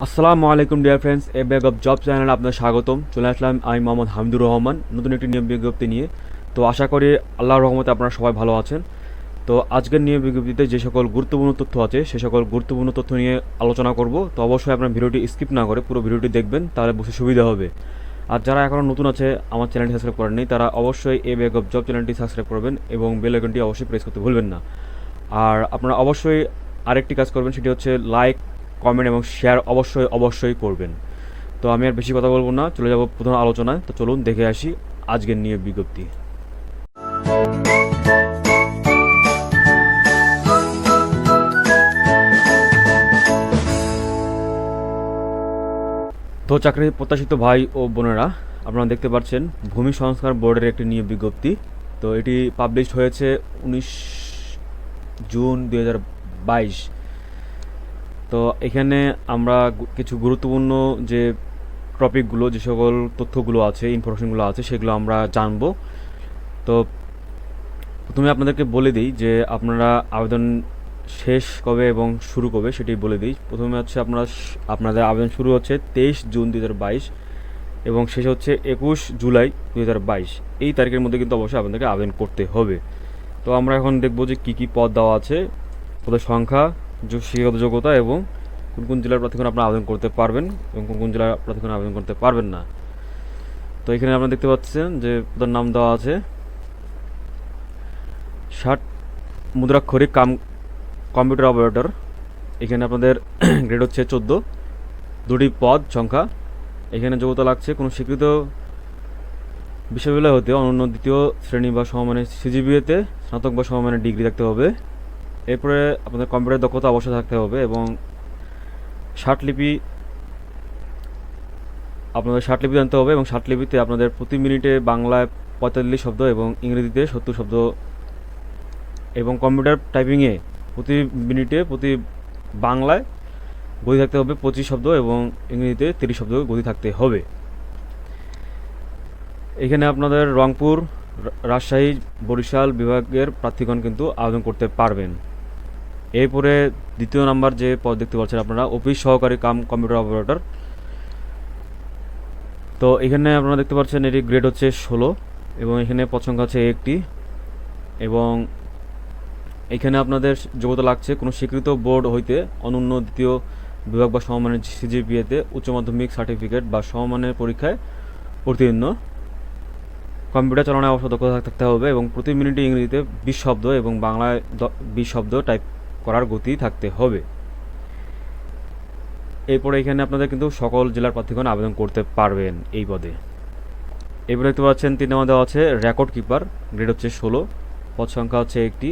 আসসালামু আলাইকুম dear friends, A bag of job চ্যানেলে আপনাদের স্বাগতম। চলে আসলাম আমি মোহাম্মদ হামিদুর রহমান নতুন একটি নিয়োগ বিজ্ঞপ্তি নিয়ে। তো আশা করি আল্লাহর রহমতে আপনারা সবাই ভালো আছেন। তো আজকের নিয়োগ বিজ্ঞপ্তিতে যে সকল গুরুত্বপূর্ণ তথ্য আছে সে সকল গুরুত্বপূর্ণ তথ্য নিয়ে আলোচনা করব। তো অবশ্যই আপনার ভিডিওটি স্কিপ না করে পুরো ভিডিওটি দেখবেন, তাহলে বুঝতে সুবিধা হবে। আর যারা এখনও নতুন আছে আমার চ্যানেলটি সাবস্ক্রাইব করেননি, তারা অবশ্যই এ ব্যাগ অফ জব চ্যানেলটি সাবস্ক্রাইব করবেন এবং বেল আইকনটি অবশ্যই প্রেস করতে ভুলবেন না। আর আপনারা অবশ্যই আরেকটি কাজ করবেন, সেটি হচ্ছে লাইক, কমেন্ট এবং শেয়ার অবশ্যই অবশ্যই করবেন। তো আমি আর বেশি কথা বলবো না, চলে যাব প্রধান আলোচনায়। তো চলুন দেখে আসি আজকের নিয়োগ বিজ্ঞপ্তি। তো চাকরি প্রত্যাশিত ভাই ও বোনেরা, আপনারা দেখতে পাচ্ছেন ভূমি সংস্কার বোর্ডের একটি নিয়োগ বিজ্ঞপ্তি। তো এটি পাবলিশড হয়েছে 19 জুন 2022। তো এখানে আমরা কিছু গুরুত্বপূর্ণ যে টপিকগুলো, যে সকল তথ্যগুলো আছে, ইনফরমেশনগুলো আছে, সেগুলো আমরা জানবো। তো প্রথমে আপনাদেরকে বলে দিই যে আপনারা আবেদন শেষ কবে এবং শুরু কবে সেটি বলে দিই। প্রথমে হচ্ছে আপনাদের আবেদন শুরু হচ্ছে 23 জুন 2022 এবং শেষ হচ্ছে 21 জুলাই 2022। এই তারিখের মধ্যে কিন্তু অবশ্যই আপনাদেরকে আবেদন করতে হবে। তো আমরা এখন দেখব যে কী কী পদ দেওয়া আছে, পদের সংখ্যা, শিক্ষাগত যোগ্যতা এবং কোন কোন জেলার প্রার্থীগণ আপনারা আবেদন করতে পারবেন এবং কোন কোন জেলার প্রার্থীগণ আবেদন করতে পারবেন না। তো এখানে আপনারা দেখতে পাচ্ছেন যে পদের নাম দেওয়া আছে 60 মুদ্রাক্ষরিক কম্পিউটার অপারেটর। এখানে আপনাদের গ্রেড হচ্ছে 14, দুটি পদ সংখ্যা। এখানে যোগ্যতা লাগছে কোনো স্বীকৃত বিশ্ববিদ্যালয় হতে অনন্য দ্বিতীয় শ্রেণী বা সমমানের সিজিপিএতে স্নাতক বা সমমানের ডিগ্রি থাকতে হবে। এরপরে আপনাদের কম্পিউটার দক্ষতা অবশ্যই থাকতে হবে এবং আপনাদের ষাটলিপি জানতে হবে এবং ষাটলিপিতে আপনাদের প্রতি মিনিটে বাংলায় 45 শব্দ এবং ইংরেজিতে 70 শব্দ এবং কম্পিউটার টাইপিংয়ে প্রতি বাংলায় গতি থাকতে হবে 25 শব্দ এবং ইংরেজিতে 30 শব্দ গতি থাকতে হবে। এখানে আপনাদের রংপুর, রাজশাহী, বরিশাল বিভাগের প্রার্থীগণ কিন্তু আবেদন করতে পারবেন। এরপরে দ্বিতীয় নাম্বার যে পদ দেখতে পাচ্ছেন আপনারা, অফিস সহকারী কম্পিউটার অপারেটর। তো এখানে আপনারা দেখতে পাচ্ছেন এটি গ্রেড হচ্ছে 16 এবং এখানে পদ সংখ্যা হচ্ছে একটি এবং এখানে আপনাদের যোগ্যতা লাগছে কোনো স্বীকৃত বোর্ড হইতে অনন্য দ্বিতীয় বিভাগ বা সমমানের সিজিপিএতে উচ্চ মাধ্যমিক সার্টিফিকেট বা সমমানের পরীক্ষায় উত্তীর্ণ। কম্পিউটার চালানোয় অবশ্য দক্ষতা থাকতে হবে এবং প্রতি মিনিটে ইংরেজিতে 20 শব্দ এবং বাংলায় 20 শব্দ টাইপ করার গতি থাকতে হবে। এরপরে এখানে আপনাদের কিন্তু সকল জেলার প্রার্থীগণ আবেদন করতে পারবেন এই পদে। এরপরে দেখতে পাচ্ছেন 3 নম্বর দেওয়া আছে রেকর্ড কিপার, গ্রেড হচ্ছে 16, পদ সংখ্যা হচ্ছে একটি।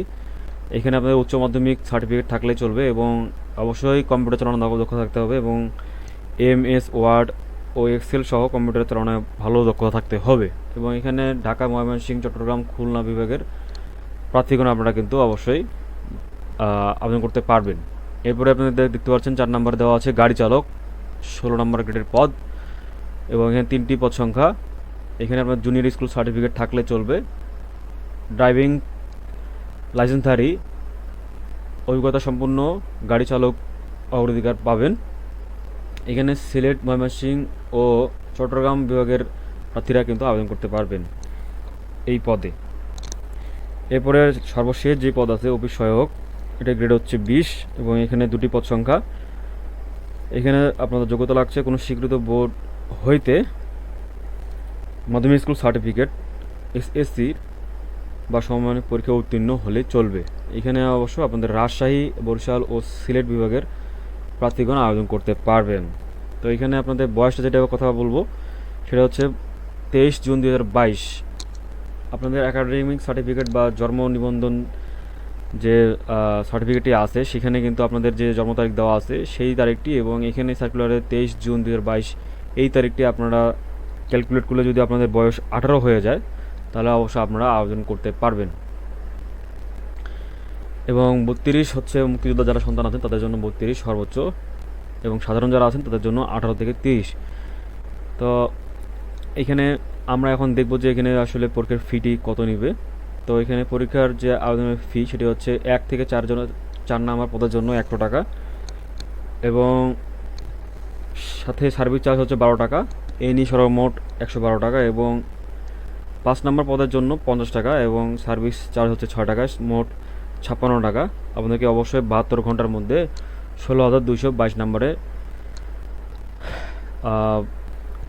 এখানে আপনাদের উচ্চ মাধ্যমিক সার্টিফিকেট থাকলে চলবে এবং অবশ্যই কম্পিউটার চালানোর দক্ষতা থাকতে হবে এবং MS ওয়ার্ড ও এক্সেল সহ কম্পিউটার চালানোয় ভালো দক্ষতা থাকতে হবে এবং এখানে ঢাকা, ময়মনসিংহ, চট্টগ্রাম, খুলনা বিভাগের প্রার্থীগণ আপনারা কিন্তু অবশ্যই আবেদন করতে পারবেন। এরপরে আপনাদের দেখতে পাচ্ছেন 4 নম্বর দেওয়া আছে গাড়ি চালক, 16 নম্বর গ্রেডের পদ এবং এখানে 3টি পদ সংখ্যা। এখানে আপনার জুনিয়র স্কুল সার্টিফিকেট থাকলে চলবে, ড্রাইভিং লাইসেন্সধারী অভিজ্ঞতা সম্পন্ন গাড়ি চালক অগ্রাধিকার পাবেন। এখানে সিলেট, ময়মনসিংহ ও চট্টগ্রাম বিভাগের প্রার্থীরা কিন্তু আবেদন করতে পারবেন এই পদে। এরপরে সর্বশেষ যে পদ আছে অফিস সহায়ক, এটা গ্রেড হচ্ছে 20 এবং এখানে 2টি পদ সংখ্যা। এখানে আপনাদের যোগ্যতা লাগছে কোনো স্বীকৃত বোর্ড হইতে মাধ্যমিক স্কুল সার্টিফিকেট SSC বা সমমানের পরীক্ষা উত্তীর্ণ হলে চলবে। এখানে অবশ্য আপনাদের রাজশাহী, বরিশাল ও সিলেট বিভাগের প্রার্থীগণ আবেদন করতে পারবেন। তো এখানে আপনাদের বয়সটা যেটা কথা বলবো সেটা হচ্ছে 23 জুন 2022। আপনাদের একাডেমিক সার্টিফিকেট বা জন্ম নিবন্ধন যে সার্টিফিকেটটি আছে সেখানে কিন্তু আপনাদের যে জন্ম তারিখ দেওয়া আছে সেই তারিখটি এবং এখানে সার্কুলারে 23 জুন 2022 এই তারিখটি আপনারা ক্যালকুলেট করলে যদি আপনাদের বয়স 18 হয়ে যায় তাহলে অবশ্যই আপনারা আবেদন করতে পারবেন। এবং 32 হচ্ছে মুক্তিযোদ্ধা যারা সন্তান আছেন তাদের জন্য 32 সর্বোচ্চ এবং সাধারণ যারা আছেন তাদের জন্য 18 থেকে 30। তো এখানে আমরা এখন দেখব যে এখানে আসলে পরীক্ষার ফিটি কত নেবে। তো এখানে পরীক্ষার যে আবেদনের ফি সেটি হচ্ছে 1 থেকে 4 নম্বর পদের জন্য 100 টাকা এবং সাথে সার্ভিস চার্জ হচ্ছে 12 টাকা, এই নিয়ে সর্বমোট 112 টাকা, এবং 5 নম্বর পদের জন্য 50 টাকা এবং সার্ভিস চার্জ হচ্ছে 6 টাকা, মোট 56 টাকা। আপনাদেরকে অবশ্যই 72 ঘন্টার মধ্যে 16,222 নম্বরে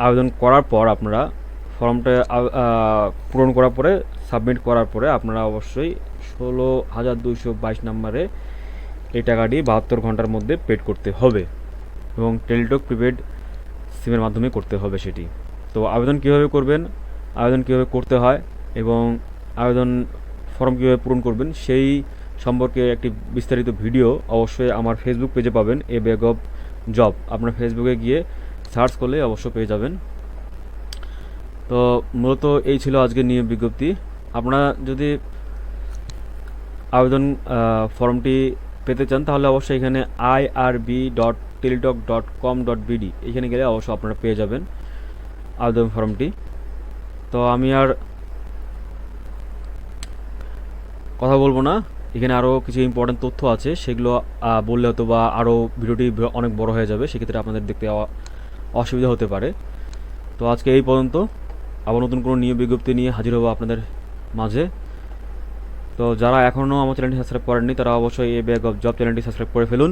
আবেদন করার পর আপনারা ফর্মটা পূরণ করার পরে সাবমিট করার পরে আপনারা অবশ্যই 16,222 নম্বরে এই টাকাটি 72 ঘন্টার মধ্যে পেড করতে হবে এবং টেলিটক প্রিপেড সিমের মাধ্যমে করতে হবে সেটি। তো আবেদন কীভাবে করবেন, আবেদন কীভাবে করতে হয় এবং আবেদন ফর্ম কীভাবে পূরণ করবেন সেই সম্পর্কে একটি বিস্তারিত ভিডিও অবশ্যই আমার ফেসবুক পেজে পাবেন, এ ব্যাগ অফ জব। আপনার ফেসবুকে গিয়ে সার্চ করলে অবশ্য পেয়ে যাবেন। তো মূলত এই ছিল আজকের নিয়োগ বিজ্ঞপ্তি। আপনারা যদি আবেদন ফর্মটি পেতে চান তাহলে অবশ্যই এখানে irb.teletalk.com.bd এখানে গেলে অবশ্যই আপনারা পেয়ে যাবেন আবেদন ফর্মটি। তো আমি আর কথা বলবো না, এখানে আরও কিছু ইম্পর্ট্যান্ট তথ্য আছে, সেগুলো বললে হয়তো বা আরও ভিডিওটি অনেক বড় হয়ে যাবে, সেক্ষেত্রে আপনাদের দেখতে অসুবিধা হতে পারে। তো আজকে এই পর্যন্ত, আবার নতুন কোনো নিয়োগ বিজ্ঞপ্তি নিয়ে হাজির হবো আপনাদের মাঝে। তো যারা এখনও আমার চ্যানেলটি সাবস্ক্রাইব করেননি তারা অবশ্যই এ ব্যাগ অফ জব চ্যানেলটি সাবস্ক্রাইব করে ফেলুন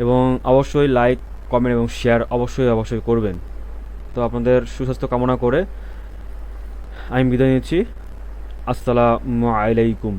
এবং অবশ্যই লাইক, কমেন্ট এবং শেয়ার অবশ্যই করবেন। তো আপনাদের সুস্বাস্থ্য কামনা করে আমি বিদায় নিচ্ছি। আসসালামু আলাইকুম।